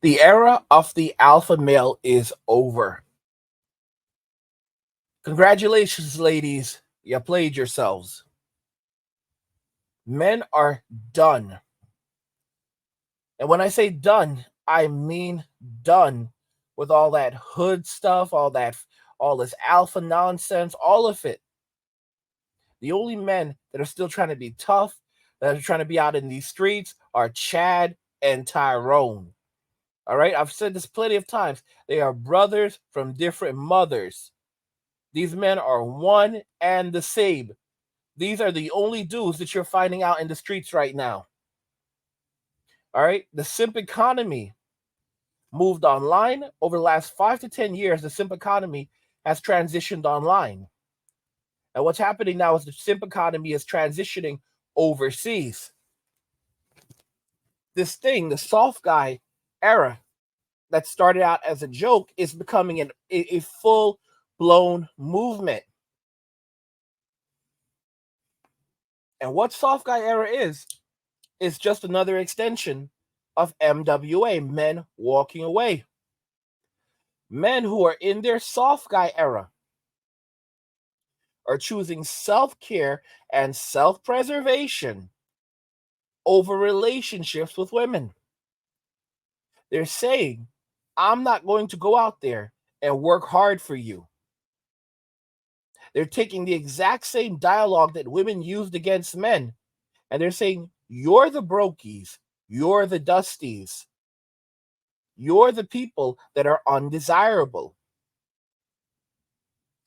The era of the alpha male is over. Congratulations, ladies. You played yourselves. Men are done. And when I say done, I mean done with all that hood stuff, all this alpha nonsense, all of it. The only men that are still trying to be tough, that are trying to be out in these streets, are Chad and Tyrone. All right, I've said this plenty of times. They are brothers from different mothers. These men are one and the same. These are the only dudes that you're finding out in the streets right now. All right, the simp economy moved online over the last 5 to 10 years. The simp economy has transitioned online, and what's happening now is the simp economy is transitioning overseas. This thing, the soft guy era, that started out as a joke is becoming a full blown movement. And what soft guy era is just another extension of MWA, men walking away. Men who are in their soft guy era are choosing self care and self preservation over relationships with women. They're saying, I'm not going to go out there and work hard for you. They're taking the exact same dialogue that women used against men, and they're saying, you're the brokies, you're the dusties, you're the people that are undesirable.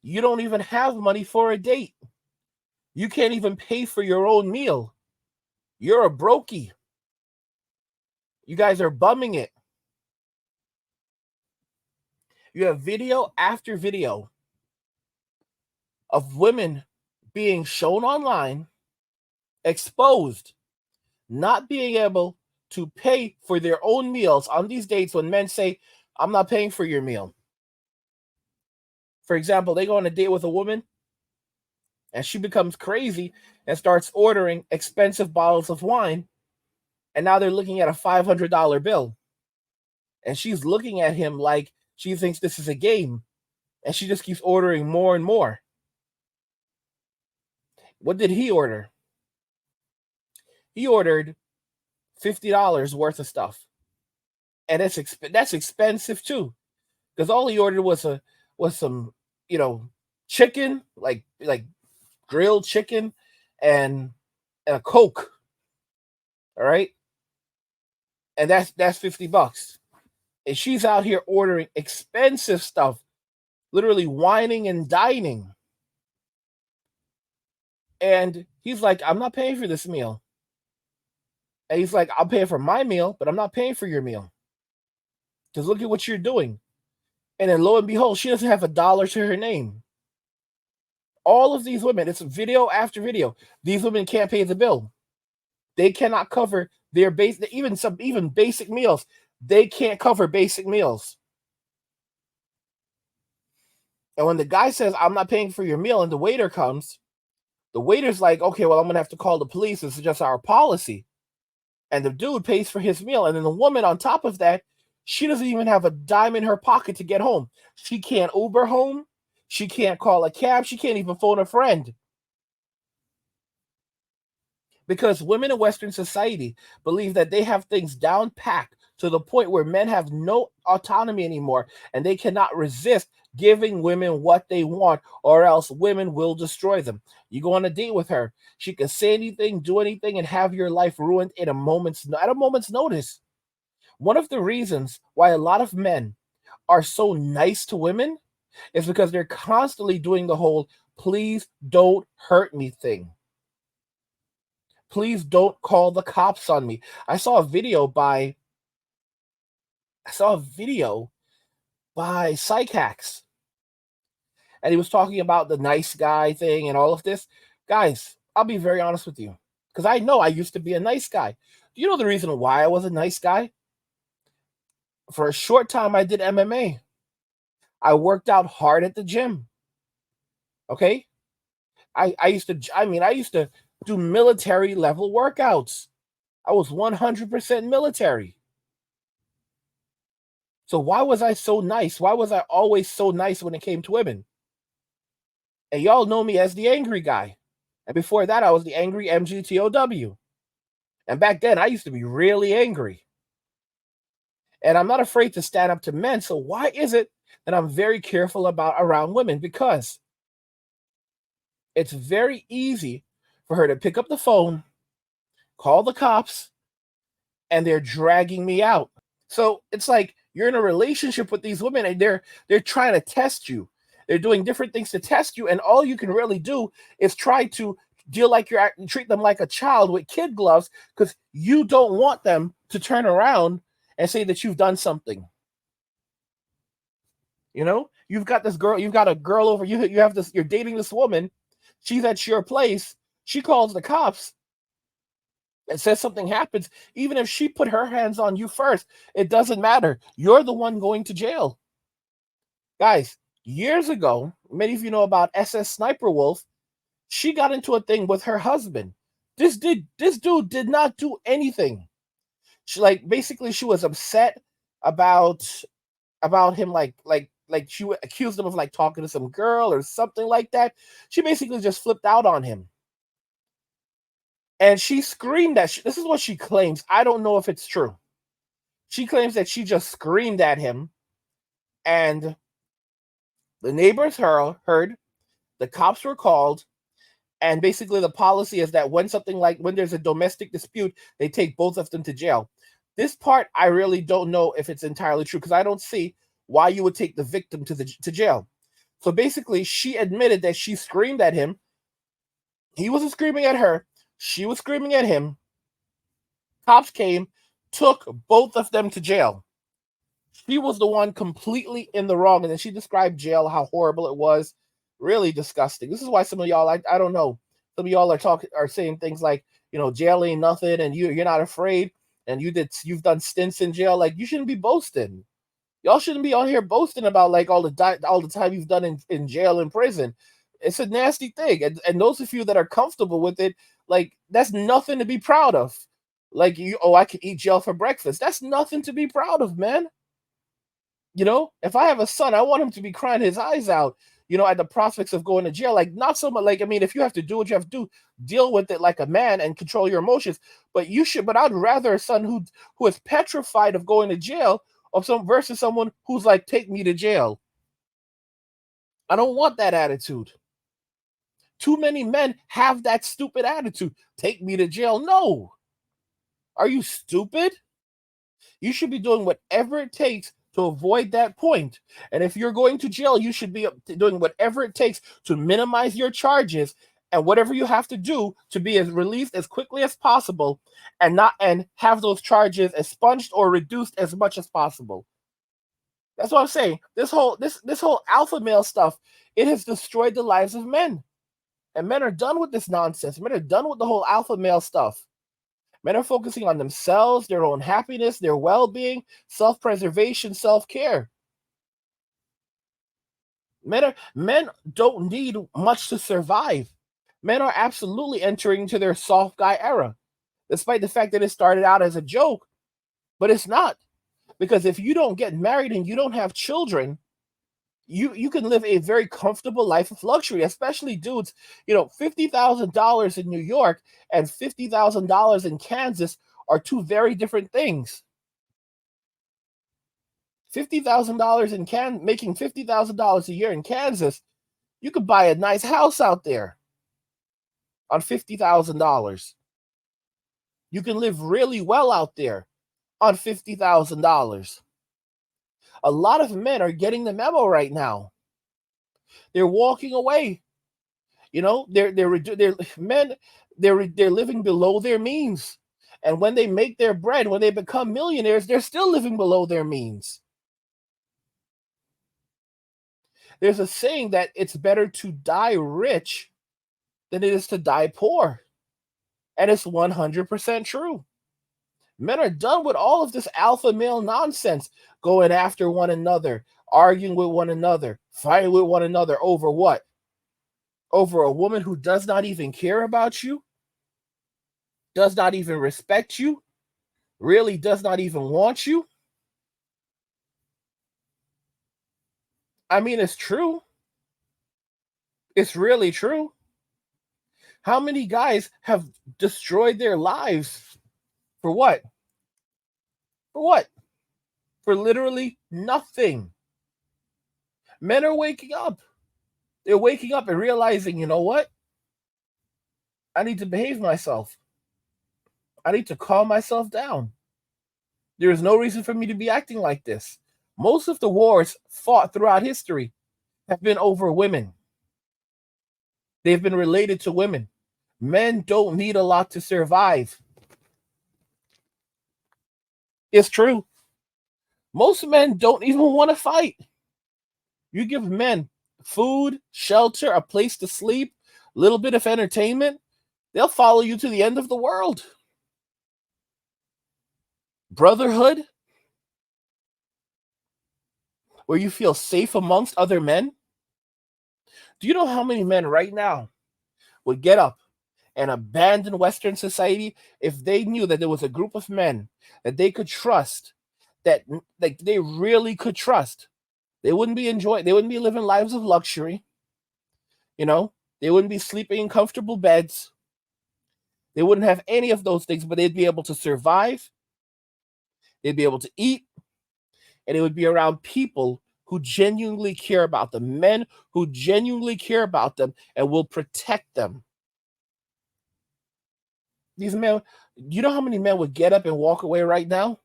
You don't even have money for a date. You can't even pay for your own meal. You're a brokey. You guys are bumming it. You have video after video of women being shown online, exposed, not being able to pay for their own meals on these dates when men say, I'm not paying for your meal. For example, they go on a date with a woman and she becomes crazy and starts ordering expensive bottles of wine. And now they're looking at a $500 bill. And she's looking at him like she thinks this is a game. And she just keeps ordering more and more. What did he order? He ordered $50 worth of stuff. And that's expensive too. Because all he ordered was some, chicken, like grilled chicken and a Coke. All right. And that's $50. And she's out here ordering expensive stuff, literally whining and dining. And he's like, I'm not paying for this meal. And he's like, I'll pay for my meal, but I'm not paying for your meal. Because look at what you're doing. And then lo and behold, she doesn't have a dollar to her name. All of these women, it's video after video. These women can't pay the bill. They cannot cover their even basic meals. They can't cover basic meals. And when the guy says, I'm not paying for your meal, and the waiter comes, the waiter's like, okay, well, I'm going to have to call the police. This is just our policy. And the dude pays for his meal. And then the woman, on top of that, she doesn't even have a dime in her pocket to get home. She can't Uber home. She can't call a cab. She can't even phone a friend. Because women in Western society believe that they have things down packed to the point where men have no autonomy anymore and they cannot resist giving women what they want, or else women will destroy them. You go on a date with her, she can say anything, do anything, and have your life ruined at a moment's notice. One of the reasons why a lot of men are so nice to women is because they're constantly doing the whole please don't hurt me thing. Please don't call the cops on me. I saw a video by Psych Hacks, and he was talking about the nice guy thing and all of this. Guys, I'll be very honest with you, because I know I used to be a nice guy. Do you know the reason why I was a nice guy? For a short time, I did MMA. I worked out hard at the gym. Okay, I used to. I used to do military level workouts. I was 100% military. So why was I so nice? Why was I always so nice when it came to women? And y'all know me as the angry guy. And before that, I was the angry MGTOW. And back then, I used to be really angry. And I'm not afraid to stand up to men. So why is it that I'm very careful about around women? Because it's very easy for her to pick up the phone, call the cops, and they're dragging me out. So it's like you're in a relationship with these women and they're trying to test you. They're doing different things to test you, and all you can really do is try to treat them like a child with kid gloves because you don't want them to turn around and say that you've done something. You know, you've got a girl over you have this, you're dating this woman, she's at your place, she calls the cops and says something happens. Even if she put her hands on you first, it doesn't matter. You're the one going to jail. Guys, years ago, many of you know about SS Sniper Wolf. She got into a thing with her husband. This dude did not do anything. She basically she was upset about him, like she accused him of like talking to some girl or something like that. She basically just flipped out on him. And she screamed at this is what she claims. I don't know if it's true. She claims that she just screamed at him, and the neighbors heard, the cops were called, and basically the policy is that when there's a domestic dispute, they take both of them to jail. This part I really don't know if it's entirely true because I don't see why you would take the victim to jail. So basically, she admitted that she screamed at him. He wasn't screaming at her. She was screaming at him. Cops came, took both of them to jail. She was the one completely in the wrong. And then she described jail, how horrible it was. Really disgusting. This is why some of y'all, I don't know, some of y'all are saying things like, jail ain't nothing and you're not afraid and you've done stints in jail. Like, you shouldn't be boasting. Y'all shouldn't be on here boasting about like all the time you've done in jail and prison. It's a nasty thing. And those of you that are comfortable with it, like, that's nothing to be proud of. Like, I could eat jail for breakfast. That's nothing to be proud of, man. If I have a son, I want him to be crying his eyes out, at the prospects of going to jail. Like, not so much, like, I mean, if you have to do what you have to do, deal with it like a man and control your emotions. But I'd rather a son who is petrified of going to jail versus someone who's like, take me to jail. I don't want that attitude. Too many men have that stupid attitude. Take me to jail. No. Are you stupid? You should be doing whatever it takes to avoid that point. And if you're going to jail, you should be doing whatever it takes to minimize your charges and whatever you have to do to be released as quickly as possible and have those charges expunged or reduced as much as possible. That's what I'm saying. This whole alpha male stuff, it has destroyed the lives of men. And men are done with this nonsense. Men are done with the whole alpha male stuff. Men are focusing on themselves, their own happiness, their well-being, self-preservation, self-care. Men don't need much to survive. Men are absolutely entering into their soft guy era, despite the fact that it started out as a joke, but it's not. Because if you don't get married and you don't have children, you can live a very comfortable life of luxury, especially dudes. $50,000 in New York and $50,000 in Kansas are two very different things. $50,000 making $50,000 a year in Kansas, you could buy a nice house out there on $50,000. You can live really well out there on $50,000. A lot of men are getting the memo right now. They're walking away. They're men. They're living below their means, and when they make their bread, when they become millionaires, they're still living below their means. There's a saying that it's better to die rich than it is to die poor, and it's 100% true. Men are done with all of this alpha male nonsense, going after one another, arguing with one another, fighting with one another over what? Over a woman who does not even care about you, does not even respect you, really does not even want you. I mean, it's true. It's really true. How many guys have destroyed their lives for what? For what? For literally nothing. Men are waking up. They're waking up and realizing, you know what? I need to behave myself. I need to calm myself down. There is no reason for me to be acting like this. Most of the wars fought throughout history have been over women. They've been related to women. Men don't need a lot to survive. It's true. Most men don't even want to fight. You give men food, shelter, a place to sleep, a little bit of entertainment, they'll follow you to the end of the world. Brotherhood, where you feel safe amongst other men. Do you know how many men right now would get up and abandon Western society if they knew that there was a group of men that they could trust, that like they really could trust? They wouldn't be living lives of luxury, you know, they wouldn't be sleeping in comfortable beds. They wouldn't have any of those things, but they'd be able to survive, they'd be able to eat, and it would be around people who genuinely care about them, men who genuinely care about them and will protect them. These men, you know how many men would get up and walk away right now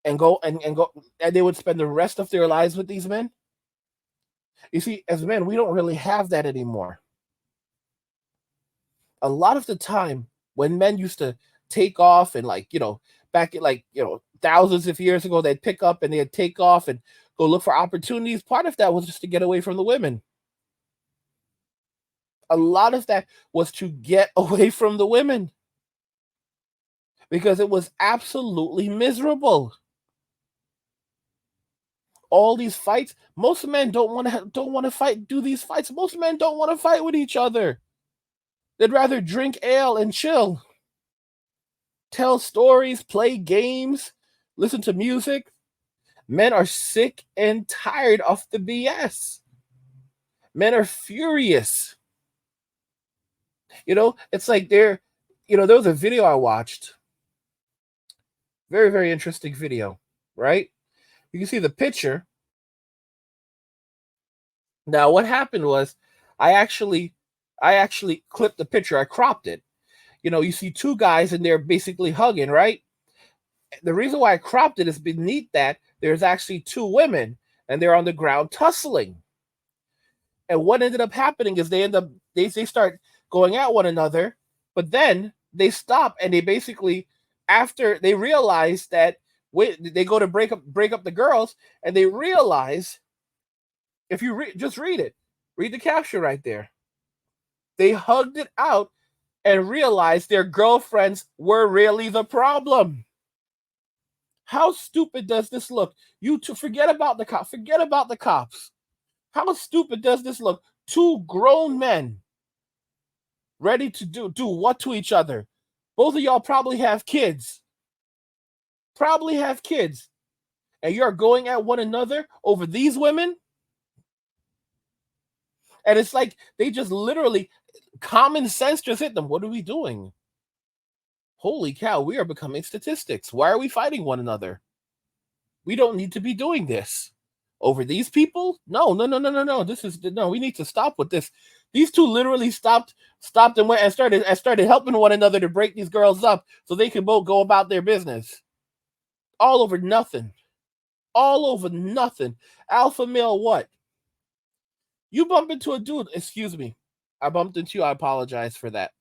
and go and they would spend the rest of their lives with these men? You see, as men, we don't really have that anymore. A lot of the time when men used to take off and back at thousands of years ago, they'd pick up and they'd take off and go look for opportunities. Part of that was just to get away from the women. A lot of that was to get away from the women because it was absolutely miserable. All these fights, most men don't want to fight, do these fights. Most men don't want to fight with each other. They'd rather drink ale and chill, tell stories, play games, listen to music. Men are sick and tired of the BS. Men are furious. It's like there was a video I watched. Very, very interesting video, right? You can see the picture. Now, what happened was I actually clipped the picture. I cropped it. You see two guys and they're basically hugging, right? The reason why I cropped it is beneath that there's actually two women and they're on the ground tussling. And what ended up happening is they start going at one another, but then they stop and they basically, after they realize that, they go to break up the girls, and they realize, if you just read the caption right there. They hugged it out and realized their girlfriends were really the problem. How stupid does this look? Forget about the cops. Forget about the cops. How stupid does this look? Two grown men ready to do what to each other? Both of y'all probably have kids. And you're going at one another over these women? And it's like they just literally, common sense just hit them. What are we doing? Holy cow, we are becoming statistics. Why are we fighting one another? We don't need to be doing this. Over these people? No. We need to stop with this. These two literally stopped and went and started helping one another to break these girls up so they can both go about their business. All over nothing. Alpha male what? You bump into a dude, excuse me. I bumped into you, I apologize for that.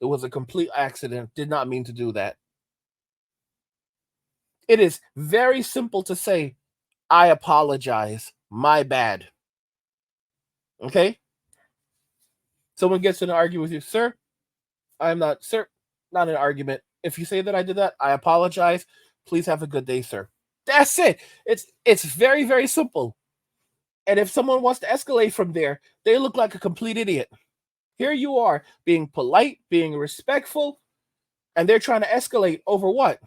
It was a complete accident. Did not mean to do that. It is very simple to say, I apologize. My bad. Okay? Someone gets in an argument with you, sir. Not an argument. If you say that I did that, I apologize. Please have a good day, sir. That's it. It's very, very simple. And if someone wants to escalate from there, they look like a complete idiot. Here you are, being polite, being respectful, and they're trying to escalate over what?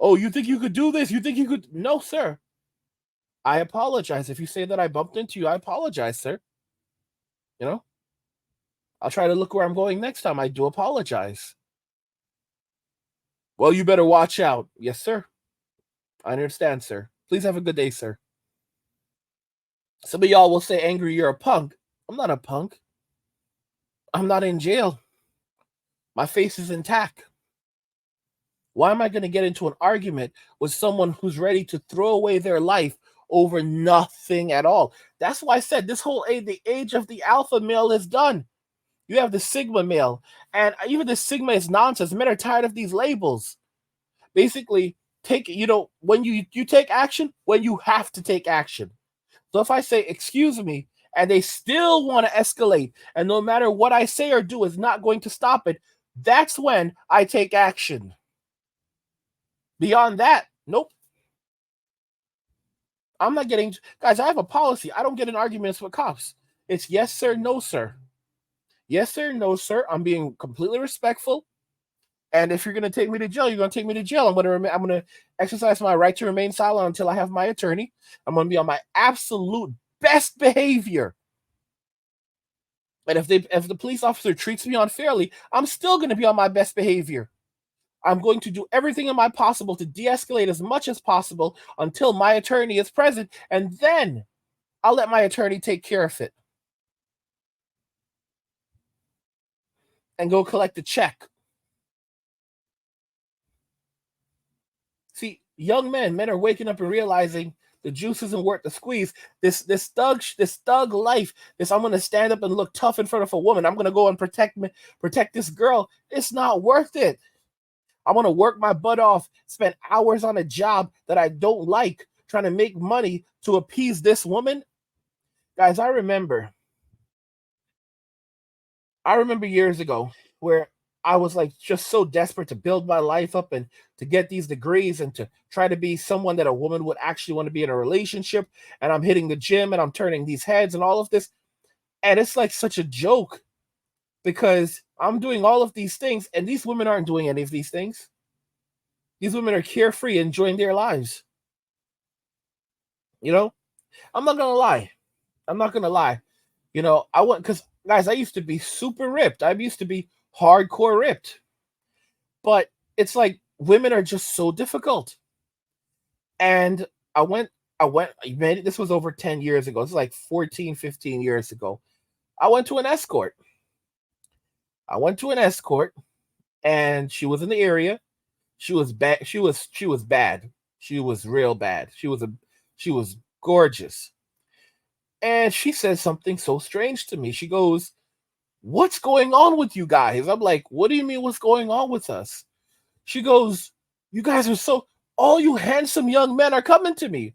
Oh, you think you could do this? You think you could? No, sir. I apologize. If you say that I bumped into you, I apologize, sir. You know, I'll try to look where I'm going next time. I do apologize. Well, you better watch out. Yes, sir. I understand, sir. Please have a good day, sir. Some of y'all will say, Angry, you're a punk. I'm not a punk. I'm not in jail. My face is intact. Why am I going to get into an argument with someone who's ready to throw away their life over nothing at all? That's why I said this whole the age of the alpha male is done. You have the sigma male, and even the sigma is nonsense. Men are tired of these labels. Basically, when you take action when you have to take action. So if I say, excuse me, and they still want to escalate, and no matter what I say or do is not going to stop it, that's when I take action. Beyond that, nope. I'm not getting, guys, I have a policy. I don't get in arguments with cops. It's yes, sir, no, sir. Yes, sir, no, sir. I'm being completely respectful. And if you're going to take me to jail, you're going to take me to jail. I'm going to exercise my right to remain silent until I have my attorney. I'm going to be on my absolute best behavior. And if the police officer treats me unfairly, I'm still going to be on my best behavior. I'm going to do everything in my possible to de-escalate as much as possible until my attorney is present, and then I'll let my attorney take care of it and go collect the check. See, young men are waking up and realizing the juice isn't worth the squeeze. This thug life, I'm going to stand up and look tough in front of a woman. I'm going to go and protect this girl. It's not worth it. I want to work my butt off, spend hours on a job that I don't like, trying to make money to appease this woman. Guys, I remember years ago where I was like just so desperate to build my life up and to get these degrees and to try to be someone that a woman would actually want to be in a relationship. And I'm hitting the gym and I'm turning these heads and all of this. And it's like such a joke because I'm doing all of these things and these women aren't doing any of these things. These women are carefree, enjoying their lives. You know, I'm not going to lie. You know, because guys, I used to be super ripped. I used to be hardcore ripped. But it's like women are just so difficult. And this was over 10 years ago. It's like 14, 15 years ago. I went to an escort. And she was in the area. She was bad. She was bad. She was real bad. She was gorgeous. And she says something so strange to me. She goes, "What's going on with you guys?" I'm like, "What do you mean what's going on with us?" She goes, "You guys are all you handsome young men are coming to me."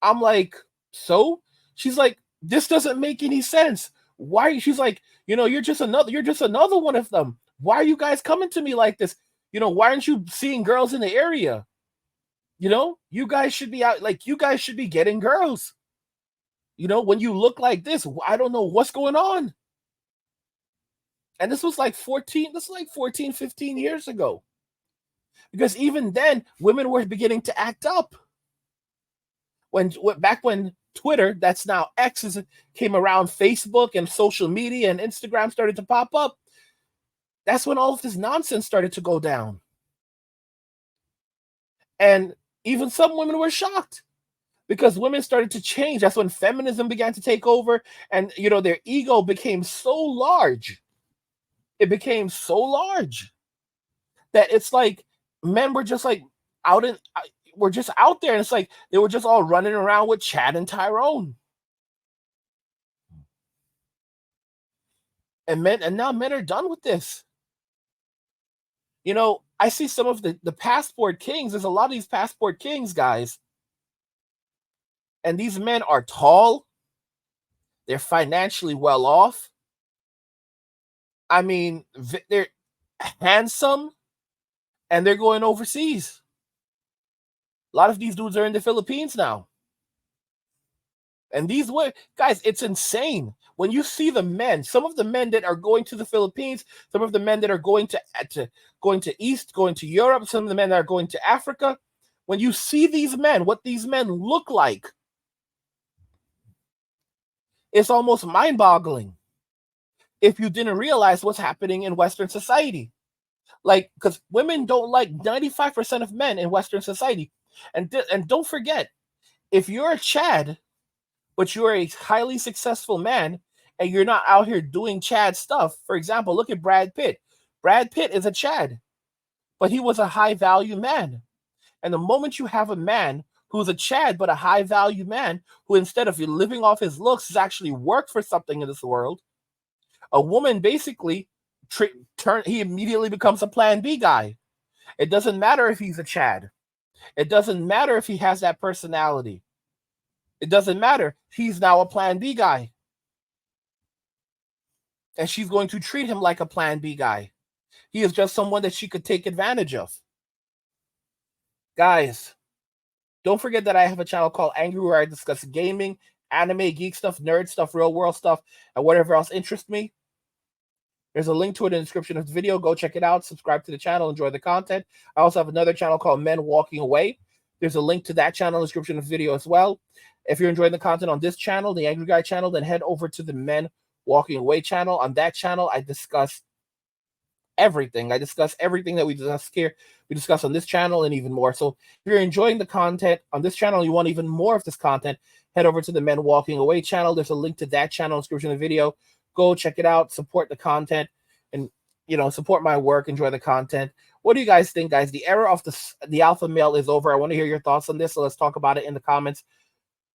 I'm like, "So?" She's like, "This doesn't make any sense. Why?" She's like, "You're just another one of them. Why are you guys coming to me like this? Why aren't you seeing girls in the area? You guys should be out, like, you guys should be getting girls. When you look like this, I don't know what's going on." And this was like 14, 15 years ago. Because even then, women were beginning to act up. Back when Twitter, that's now X, came around, Facebook and social media and Instagram started to pop up, that's when all of this nonsense started to go down. And even some women were shocked because women started to change. That's when feminism began to take over, and their ego became so large. It became so large that it's like men were just like we're just out there, and it's like they were just all running around with Chad and Tyrone. And now men are done with this. I see some of the passport kings. There's a lot of these passport kings, guys. And these men are tall. They're financially well off. I mean, they're handsome. And they're going overseas. A lot of these dudes are in the Philippines now. And these guys, it's insane. When you see the men, some of the men that are going to the Philippines, some of the men that are going to Europe, some of the men that are going to Africa, when you see these men, what these men look like, It's almost mind-boggling if you didn't realize what's happening in Western society. Like, because women don't like 95% of men in Western society. And don't forget, if you're a Chad, but you're a highly successful man, and you're not out here doing Chad stuff. For example, look at Brad Pitt. Brad Pitt is a Chad, but he was a high value man. And the moment you have a man who's a Chad, but a high value man, who instead of living off his looks has actually worked for something in this world, a woman basically he immediately becomes a plan B guy. It doesn't matter if he's a Chad. It doesn't matter if he has that personality. It doesn't matter. He's now a plan B guy. And she's going to treat him like a plan B guy. He is just someone that she could take advantage of. Guys, don't forget that I have a channel called Angry where I discuss gaming, anime, geek stuff, nerd stuff, real world stuff, and whatever else interests me. There's a link to it in the description of the video. Go check it out. Subscribe to the channel. Enjoy the content. I also have another channel called Men Walking Away. There's a link to that channel in the description of the video as well. If you're enjoying the content on this channel, the Angry Guy channel, then head over to the Men Walking Away channel. On that channel, I discuss everything. I discuss everything that we discuss here. We discuss on this channel and even more. So if you're enjoying the content on this channel, you want even more of this content, head over to the Men Walking Away channel. There's a link to that channel in the description of the video. Go check it out, support the content, and support my work, enjoy the content. What do you guys think, guys? The era of the alpha male is over. I want to hear your thoughts on this, so let's talk about it in the comments.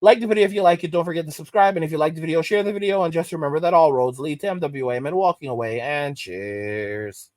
Like the video if you like it. Don't forget to subscribe, and if you like the video, share the video, and just remember that all roads lead to MWA, Men Walking Away, and cheers.